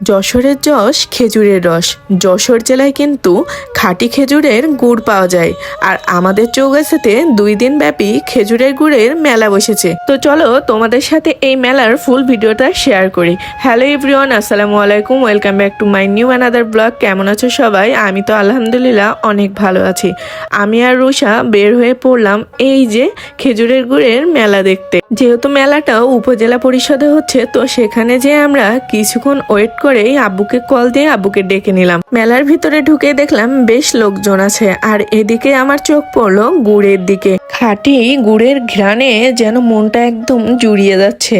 যশোরের যশ খেজুরের রস। যশোর জেলায় কিন্তু খাঁটি খেজুরের গুড় পাওয়া যায়। আর আমাদের চৌগাছাতে 2 দিন ব্যাপী খেজুরের গুড়ের মেলা বসেছে। তো চলো তোমাদের সাথে এই মেলার ফুল ভিডিওটা শেয়ার করি। হ্যালো এভরিওয়ান, আসসালামু আলাইকুম, welcome back to my new another blog. কেমন আছো সবাই? আমি তো আলহামদুলিল্লাহ অনেক ভালো আছি। আমি আর রুষা বের হয়ে পড়লাম এই যে খেজুরের গুড়ের মেলা দেখতে। যেহেতু মেলাটা উপজেলা পরিষদে হচ্ছে, তো সেখানে যে আমরা কিছুক্ষণ ওয়েট করেই আব্বুকে কল দিয়ে আব্বুকে ডেকে নিলাম। মেলার ভিতরে ঢুকে দেখলাম বেশ লোকজন আছে, আর এদিকে আমার চোখ পড়লো গুড়ের দিকে। খাঁটি গুড়ের ঘ্রাণে যেন মনটা একদম জুড়িয়ে যাচ্ছে।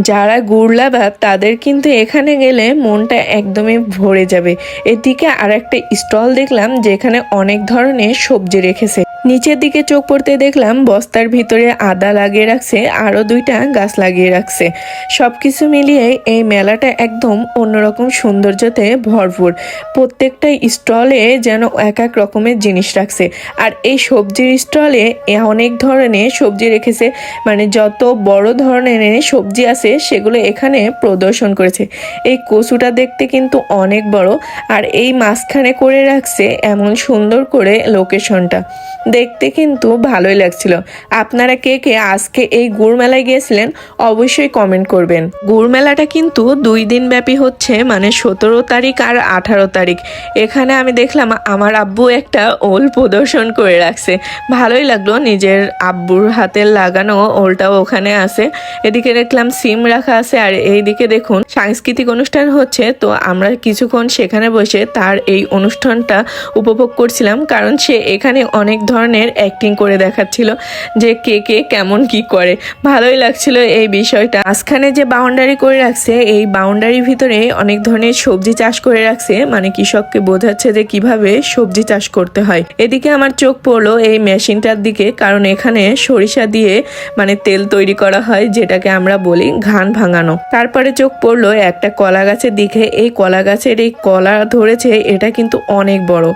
যারা গুড় লাভার তাদের কিন্তু এখানে গেলে মনটা একদমই ভরে যাবে। এদিকে আর একটা স্টল দেখলাম যেখানে অনেক ধরনের সবজি রেখেছে। নিচের দিকে চোখ পড়তে দেখলাম বস্তার ভিতরে আদা লাগিয়ে রাখছে, আরো 2টা গাছ লাগিয়ে রাখছে। সবকিছু মিলিয়ে এই মেলাটা একদম অন্যরকম সৌন্দর্যতে ভরপুর। প্রত্যেকটা স্টলে যেন এক এক রকমের জিনিস রাখছে। আর এই সবজির স্টলে অনেক ধরনের সবজি রেখেছে, মানে যত বড় ধরনের সবজি আছে সেগুলো এখানে প্রদর্শন করেছে। এই কচুটা দেখতে কিন্তু অনেক বড়, আর এই মাঝখানে করে রাখছে এমন সুন্দর করে লোকেশনটা দেখতে কিন্তু ভালোই লাগছিল। আপনারা কে কে আজকে এই গুড় মেলায় গিয়েছিলেন অবশ্যই কমেন্ট করবেন। গুড় মেলাটা কিন্তু 2 দিন ব্যাপী হচ্ছে, মানে 17 তারিখ আর 18 তারিখ। এখানে আমি দেখলাম আমার আব্বু একটা ওল প্রদর্শন করে রাখছে, ভালোই লাগলো। নিজের আব্বুর হাতের লাগানো ওলটাও ওখানে আছে। এদিকে দেখলাম সিম রাখা আছে, আর এইদিকে দেখুন সাংস্কৃতিক অনুষ্ঠান হচ্ছে। তো আমরা কিছুক্ষণ সেখানে বসে তার এই অনুষ্ঠানটা উপভোগ করছিলাম, কারণ সে এখানে অনেক ধরনের অ্যাক্টিং করে দেখাচ্ছিল যে কে কে কেমন কি করে। ভালোই লাগছিল এই বিষয়টা। মাঝখানে যে বাউন্ডারি করে রাখছে, এই বাউন্ডারির ভিতরে অনেক ধরনের সবজি চাষ করে রাখছে, মানে কৃষককে বোঝাচ্ছে যে কিভাবে সবজি চাষ করতে হয়। এদিকে আমার চোখ পড়লো এই মেশিনটার দিকে, কারণ এখানে সরিষা দিয়ে মানে তেল তৈরি করা হয়, যেটাকে আমরা বলি ঘান ভাঙানো। তারপরে চোখ পড়লো একটা কলা গাছের দিকে। এই কলা গাছের এই কলা ধরেছে, এটা কিন্তু অনেক বড়।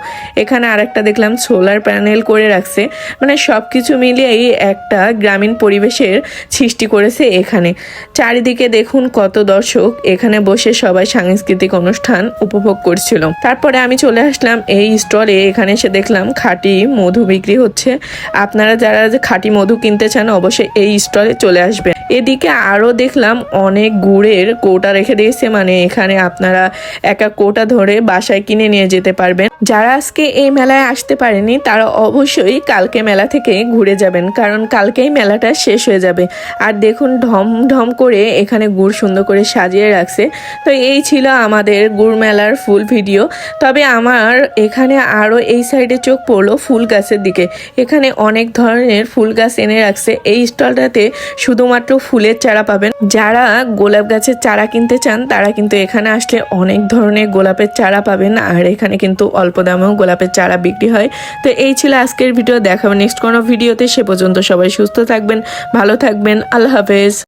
এখানে আরেকটা দেখলাম সোলার প্যানেল করে রাখছে, মানে সবকিছু মিলিয়েই একটা গ্রামীণ পরিবেশের সৃষ্টি করেছে এখানে। চারিদিকে দেখুন কত দর্শক এখানে বসে সবাই সাংস্কৃতিক অনুষ্ঠান উপভোগ করছিল। তারপরে আমি চলে আসলাম এই স্টলে। এখানে এসে দেখলাম খাঁটি মধু বিক্রি হচ্ছে। আপনারা যারা খাঁটি মধু কিনতে চান অবশ্যই এই স্টলে চলে আসবেন। এদিকে আরো দেখলাম অনেক গুড়ের কৌটা রেখে দিয়েছে, মানে এখানে আপনারা এক এক কৌটা ধরে বাসায় কিনে নিয়ে যেতে পারবেন। যারা আজকে এই মেলায় আসতে পারেনি তারা অবশ্যই কালকে মেলা থেকে ঘুরে যাবেন, কারণ কালকেই মেলাটা শেষ হয়ে যাবে। আর দেখুন ঢম ঢম করে এখানে গুড় সুন্দর করে সাজিয়ে রাখছে। তো এই ছিল আমাদের গুড় মেলার ফুল ভিডিও। তবে আমার এখানে আরো এই সাইডে চোখ পড়লো ফুল গাছের দিকে। এখানে অনেক ধরনের ফুল গাছ এনে রাখছে। এই স্টলটাতে শুধুমাত্র ফুলের চারা পাবেন। যারা গোলাপ গাছের চারা কিনতে চান তারা কিন্তু এখানে আসলে অনেক ধরনের গোলাপের চারা পাবেন, আর এখানে কিন্তু অল্প দামেও গোলাপের চারা বিক্রি হয়। তো এই ছিল আজকের ভিডিও। দেখাবেন নেক্সট কোনো ভিডিওতে। সে পর্যন্ত সবাই সুস্থ থাকবেন, ভালো থাকবেন। আল্লাহ হাফেজ।